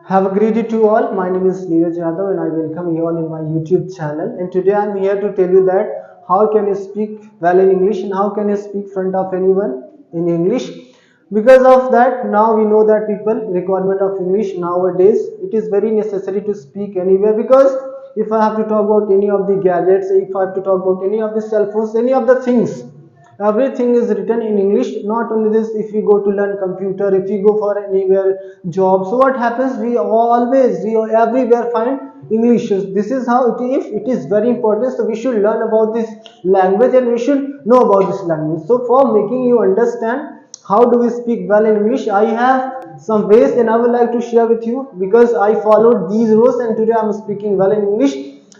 Have a great day to all. My name is Neeraj Yadav and I welcome you all in my YouTube channel. And today I am here to tell you that how can you speak well in English and how can you speak front of anyone in English. Because of that, now we know that people requirement of English nowadays, it is very necessary to speak anywhere, because if I have to talk about any of the gadgets, if I have to talk about any of the cell phones, any of the things, everything is written in English. Not only this, if we go to learn computer, if we go for anywhere job, so what happens, we everywhere find English. This is how it is very important, so we should learn about this language and we should know about this language. So for making you understand how do we speak well in English, I have some ways and I would like to share with you, because I followed these rules and today I am speaking well in English.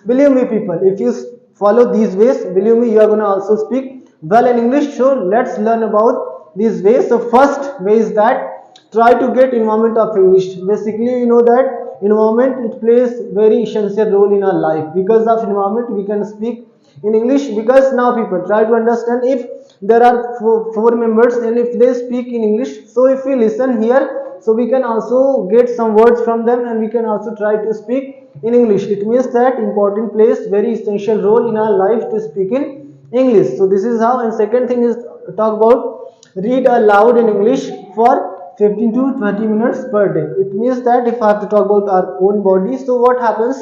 Believe me people, if you follow these ways, believe me, you are going to also speak well in English. So let's learn about these ways. So first way is that try to get environment of English. Basically, you know that environment, it plays very essential role in our life. Because of environment we can speak in English. Because now people try to understand, if there are four members and if they speak in English, so if we listen here, so we can also get some words from them and we can also try to speak in English. It means that important plays very essential role in our life to speak in English. So this is how. And second thing is talk about read aloud in English for 15 to 20 minutes per day. It means that if I have to talk about our own body, so what happens,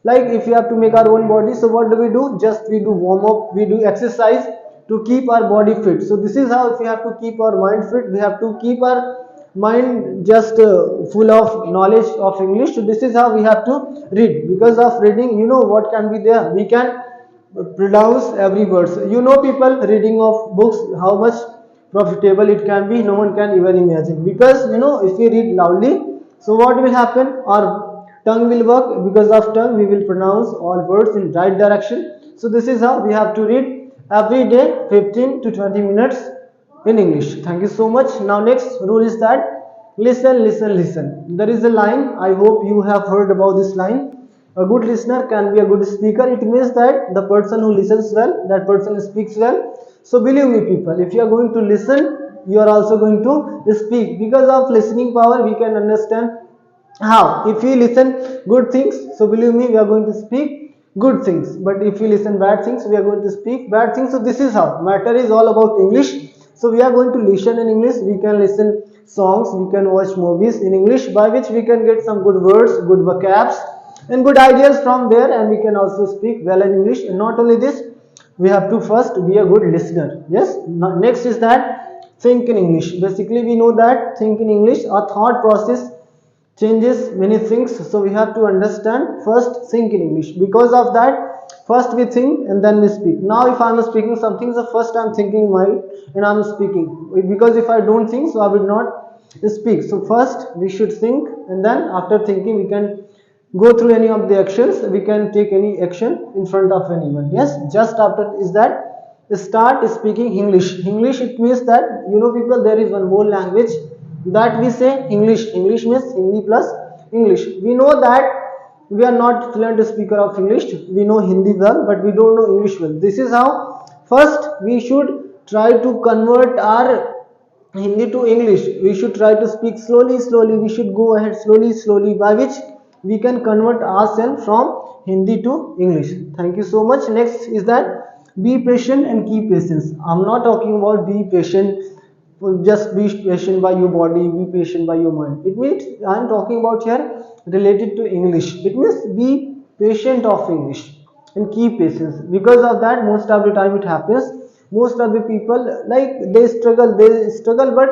like if we have to make our own body, so what do? Just we do warm up, we do exercise to keep our body fit. So this is how. If we have to keep our mind fit, we have to keep our mind just full of knowledge of English. So this is how we have to read. Because of reading, you know what can be there, we can pronounce every word. So, you know people, reading of books, how much profitable it can be, no one can even imagine. Because you know, if we read loudly, so what will happen, our tongue will work. Because of tongue we will pronounce all words in right direction. So this is how we have to read every day 15 to 20 minutes in English. Thank you so much. Now next rule is that listen, listen, listen. There is a line, I hope you have heard about this line, a good listener can be a good speaker. It means that the person who listens well, that person speaks well. So believe me people, if you are going to listen, you are also going to speak. Because of listening power we can understand how. If we listen good things, so believe me, we are going to speak good things. But if we listen bad things, we are going to speak bad things. So this is how. Matter is all about English. So we are going to listen in English. We can listen songs, we can watch movies in English, by which we can get some good words, good vocabs and good ideas from there, and we can also speak well in English. And not only this, we have to first be a good listener. Yes. Next is that think in English. Basically we know that think in English, our thought process changes many things. So we have to understand first think in English. Because of that, first we think and then we speak. Now if I am speaking something, so first I am thinking mind and I am speaking. Because if I don't think, so I will not speak. So first we should think, and then after thinking we can go through any of the actions, we can take any action in front of anyone. Yes. Just after is that start speaking English. English, it means that, you know people, there is one more language that we say English. English means Hindi plus English. We know that we are not fluent speaker of English. We know Hindi well, but we don't know English well. This is how. First we should try to convert our Hindi to English. We should try to speak slowly, slowly. We should go ahead slowly, slowly, by which we can convert ourselves from Hindi to English. Thank you so much. Next is that be patient and keep patience. I'm not talking about be patient, just be patient by your body, be patient by your mind. It means I'm talking about here related to English. It means be patient of English and keep patience. Because of that, most of the time it happens, most of the people, like they struggle, but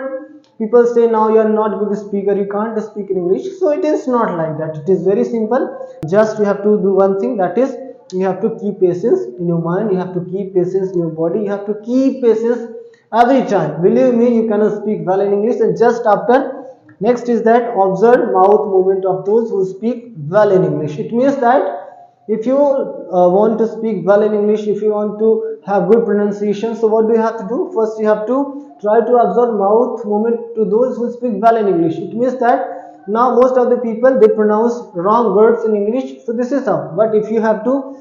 people say now you are not good speaker, you can't speak in English. So it is not like that. It is very simple. Just you have to do one thing, that is you have to keep patience in your mind, you have to keep patience in your body, you have to keep patience every time. Believe me, you cannot speak well in English. And just after, next is that observe mouth movement of those who speak well in English. It means that if you want to speak well in English, if you want to have good pronunciation, so what do you have to do? First you have to try to observe mouth movement to those who speak well in English. It means that now most of the people, they pronounce wrong words in English. So this is how. But if you have to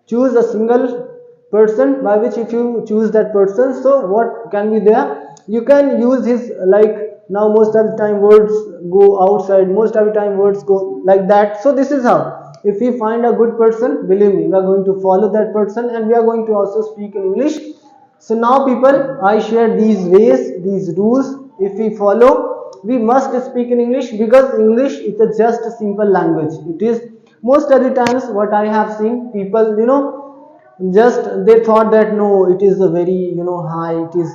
choose a single person, by which if you choose that person, so what can be there, you can use his like Now most of the time words go outside, most of the time words go like that. So this is how, if we find a good person, believe me, we are going to follow that person and we are going to also speak in English. So now people, I share these ways, these rules. If we follow, we must speak in English, because English is just a simple language. It is, most of the times what I have seen, people, just they thought that no, it is a very, high, it is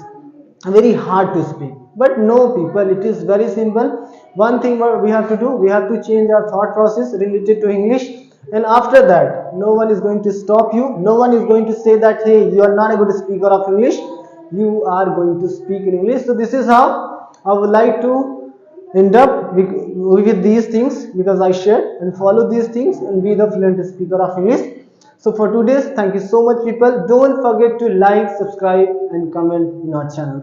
very hard to speak. But no people, it is very simple. One thing what we have to do, we have to change our thought process related to English, and after that no one is going to stop you, no one is going to say that hey, you are not a good speaker of English, you are going to speak in English. So this is how I would like to end up with these things, because I share and follow these things and be the fluent speaker of English. So for today's, thank you so much people. Don't forget to like, subscribe and comment in our channel.